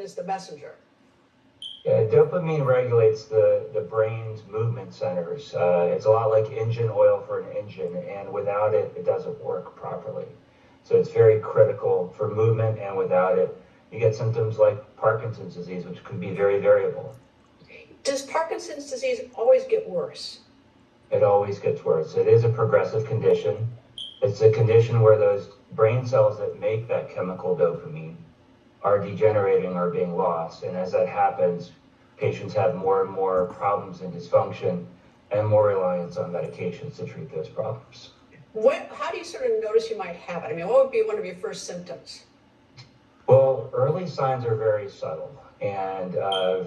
is the messenger. Yeah, dopamine regulates the brain's movement centers. It's a lot like engine oil for an engine, and without it, it doesn't work properly. So it's very critical for movement, and without it, you get symptoms like Parkinson's disease, which can be very variable. Does Parkinson's disease always get worse? It always gets worse. It is a progressive condition. It's a condition where those brain cells that make that chemical dopamine are degenerating or being lost. And as that happens, patients have more and more problems and dysfunction and more reliance on medications to treat those problems. How do you sort of notice you might have it? I mean, what would be one of your first symptoms? Well, early signs are very subtle and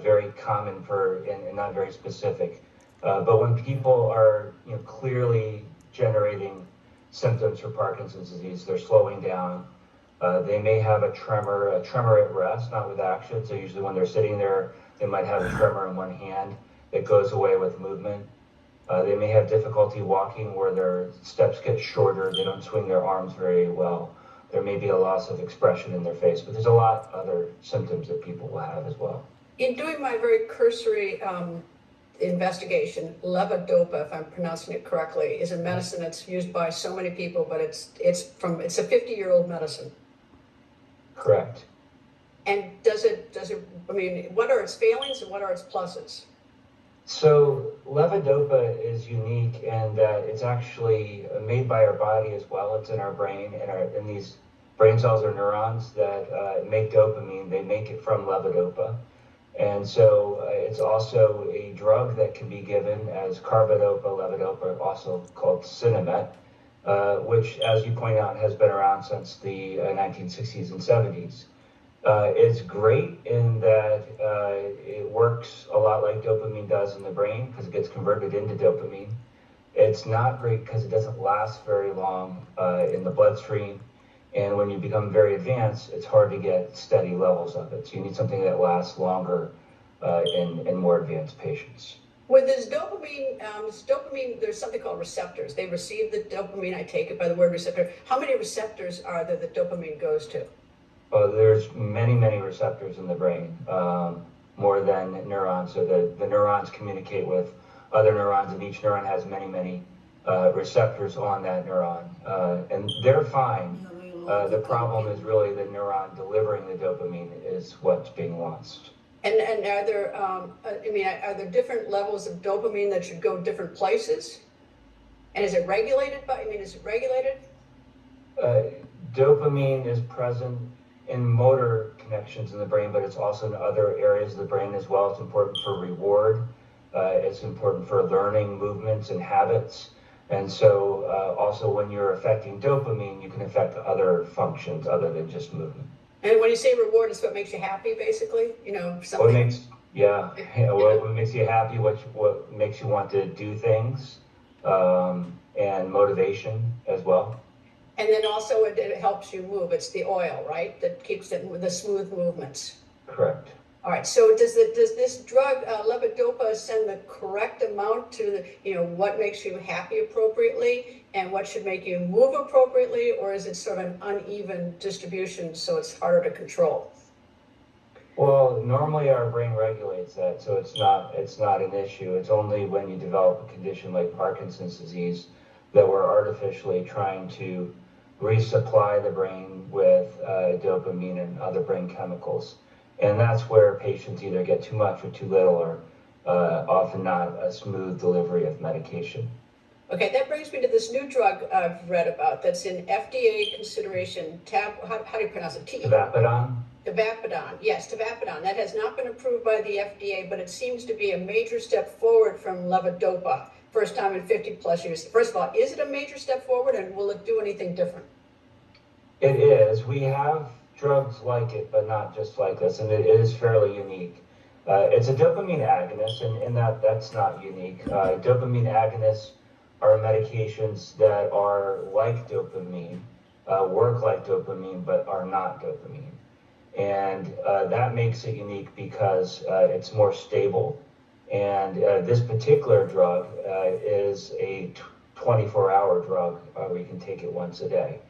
very common and not very specific. But when people are clearly generating symptoms for Parkinson's disease, they're slowing down. They may have a tremor at rest, not with action. So usually when they're sitting there, they might have a tremor in one hand that goes away with movement. They may have difficulty walking where their steps get shorter. They don't swing their arms very well. There may be a loss of expression in their face, but there's a lot of other symptoms that people will have as well. In doing my very cursory investigation, levodopa, if I'm pronouncing it correctly, is a medicine that's used by so many people, but it's a 50-year-old medicine. Correct. And I mean, what are its failings and what are its pluses? So levodopa is unique in that it's actually made by our body as well. It's in our brain, and these brain cells are neurons that make dopamine. They make it from levodopa. And so it's also a drug that can be given as carbidopa, levodopa, also called Sinemet, which, as you point out, has been around since the 1960s and 70s. It's great in that it works a lot like dopamine does in the brain because it gets converted into dopamine. It's not great because it doesn't last very long in the bloodstream. And when you become very advanced, it's hard to get steady levels of it. So you need something that lasts longer in more advanced patients. With this dopamine, there's something called receptors. They receive the dopamine, I take it by the word receptor. How many receptors are there that dopamine goes to? There's many, many receptors in the brain, more than neurons. So the neurons communicate with other neurons, and each neuron has many, many receptors on that neuron. And they're fine. The problem is really the neuron delivering the dopamine is what's being lost. And are there, are there different levels of dopamine that should go different places? And is it regulated Dopamine is present in motor connections in the brain, but it's also in other areas of the brain as well. It's important for reward. It's important for learning movements and habits. And so also when you're affecting dopamine, you can affect other functions other than just movement. And when you say reward, it's what makes you happy, basically? Something. What makes you happy, what makes you want to do things, and motivation as well. And then also it helps you move. It's the oil, right? That keeps the smooth movements. Correct. All right, so does this drug, levodopa, send the correct amount to what makes you happy appropriately and what should make you move appropriately, or is it sort of an uneven distribution so it's harder to control? Well, normally our brain regulates that, so it's not an issue. It's only when you develop a condition like Parkinson's disease that we're artificially trying to resupply the brain with dopamine and other brain chemicals. And that's where patients either get too much or too little, or often not a smooth delivery of medication. Okay, that brings me to this new drug I've read about that's in FDA consideration. How do you pronounce it? Tavapadon? Tavapadon, yes, tavapadon. That has not been approved by the FDA, but it seems to be a major step forward from levodopa. First time in 50 plus years. First of all, is it a major step forward, and will it do anything different? It is. We have drugs like it, but not just like this, and it is fairly unique. It's a dopamine agonist, and in that's not unique. Dopamine agonists are medications that are like dopamine, work like dopamine, but are not dopamine. And that makes it unique because it's more stable. And this particular drug is a 24-hour drug where you can take it once a day.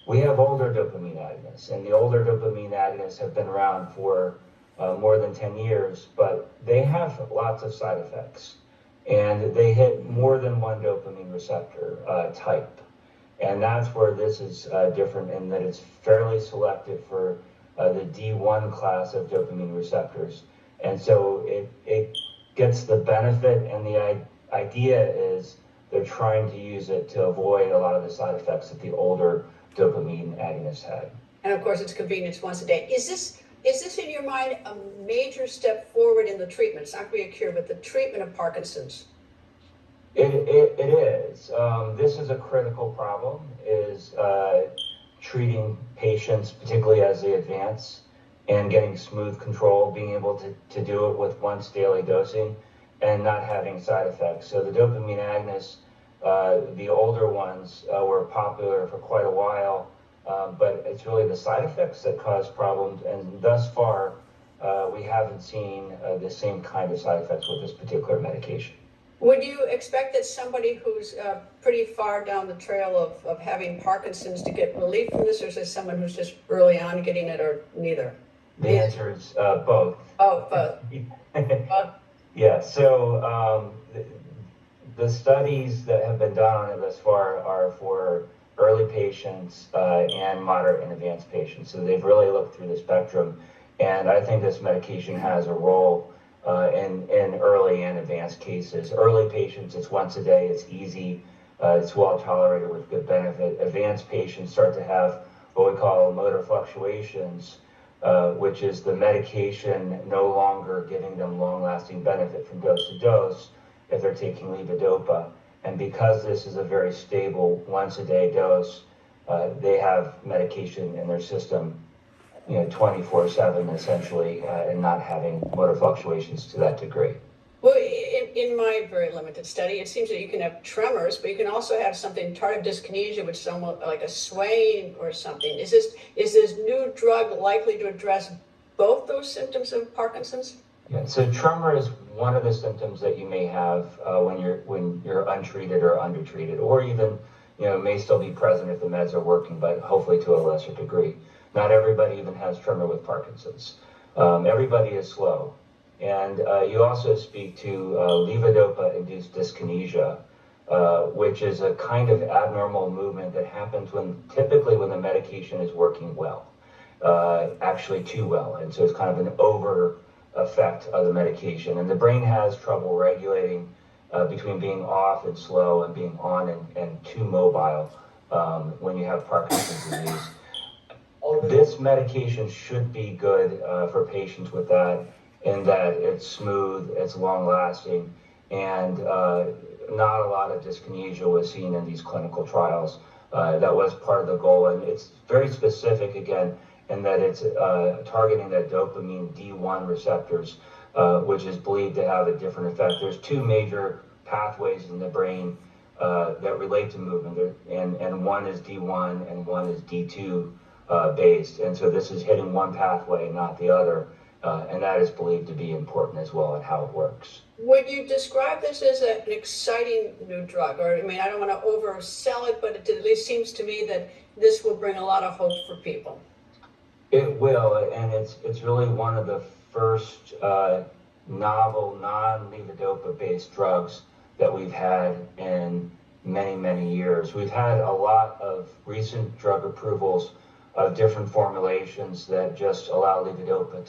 We have older dopamine agonists, and the older dopamine agonists have been around for more than 10 years, but they have lots of side effects. And they hit more than one dopamine receptor type. And that's where this is different in that it's fairly selective for the D1 class of dopamine receptors. And so it gets the benefit, and the idea is they're trying to use it to avoid a lot of the side effects that the older dopamine agonists had. And of course, it's convenience once a day. Is this in your mind a major step forward in the treatment? It's not going to be a cure, but the treatment of Parkinson's. It is. This is a critical problem, is treating patients, particularly as they advance, and getting smooth control, being able to do it with once daily dosing and not having side effects. So the dopamine agonists, the older ones, were popular for quite a while, but it's really the side effects that cause problems, and thus far, we haven't seen the same kind of side effects with this particular medication. Would you expect that somebody who's pretty far down the trail of having Parkinson's to get relief from this, or is this someone who's just early on getting it, or neither? The answer is both. Oh, both. Yeah, so the studies that have been done on it thus far are for early patients and moderate and advanced patients. So they've really looked through the spectrum, and I think this medication has a role in early and advanced cases. Early patients, it's once a day, it's easy, it's well tolerated with good benefit. Advanced patients start to have what we call motor fluctuations, which is the medication no longer giving them long-lasting benefit from dose to dose if they're taking levodopa. And because this is a very stable once-a-day dose, they have medication in their system 24/7 essentially, and not having motor fluctuations to that degree. Well, in my very limited study, it seems that you can have tremors, but you can also have something, tardive dyskinesia, which is almost like a swaying or something. Is this new drug likely to address both those symptoms of Parkinson's? Yeah, so tremor is one of the symptoms that you may have when you're untreated or undertreated, or even may still be present if the meds are working, but hopefully to a lesser degree. Not everybody even has tremor with Parkinson's. Everybody is slow. And you also speak to levodopa-induced dyskinesia, which is a kind of abnormal movement that happens typically when the medication is working well, actually too well. And so it's kind of an over effect of the medication. And the brain has trouble regulating between being off and slow and being on and too mobile when you have Parkinson's disease. This medication should be good for patients with that, in that it's smooth, it's long-lasting, and not a lot of dyskinesia was seen in these clinical trials. That was part of the goal, and it's very specific, again, in that it's targeting the dopamine D1 receptors, which is believed to have a different effect. There's two major pathways in the brain that relate to movement, and one is D1 and one is D2 based, and so this is hitting one pathway, not the other. And that is believed to be important as well in how it works. Would you describe this as an exciting new drug? Or, I mean, I don't want to oversell it, but it at least seems to me that this will bring a lot of hope for people. It will, and it's really one of the first novel, non-levodopa-based drugs that we've had in many, many years. We've had a lot of recent drug approvals of different formulations that just allow levodopa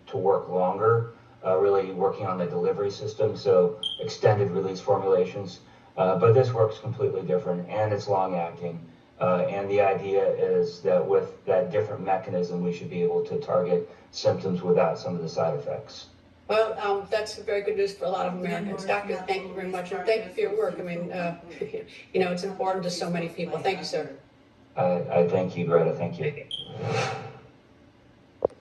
to work longer, really working on the delivery system, so extended release formulations. But this works completely different, and it's long acting. And the idea is that with that different mechanism, we should be able to target symptoms without some of the side effects. Well, that's very good news for a lot of Americans. Doctor, thank you very much, and thank you for your work. I mean, it's important to so many people. Thank you, sir. I thank you, Greta. Thank you.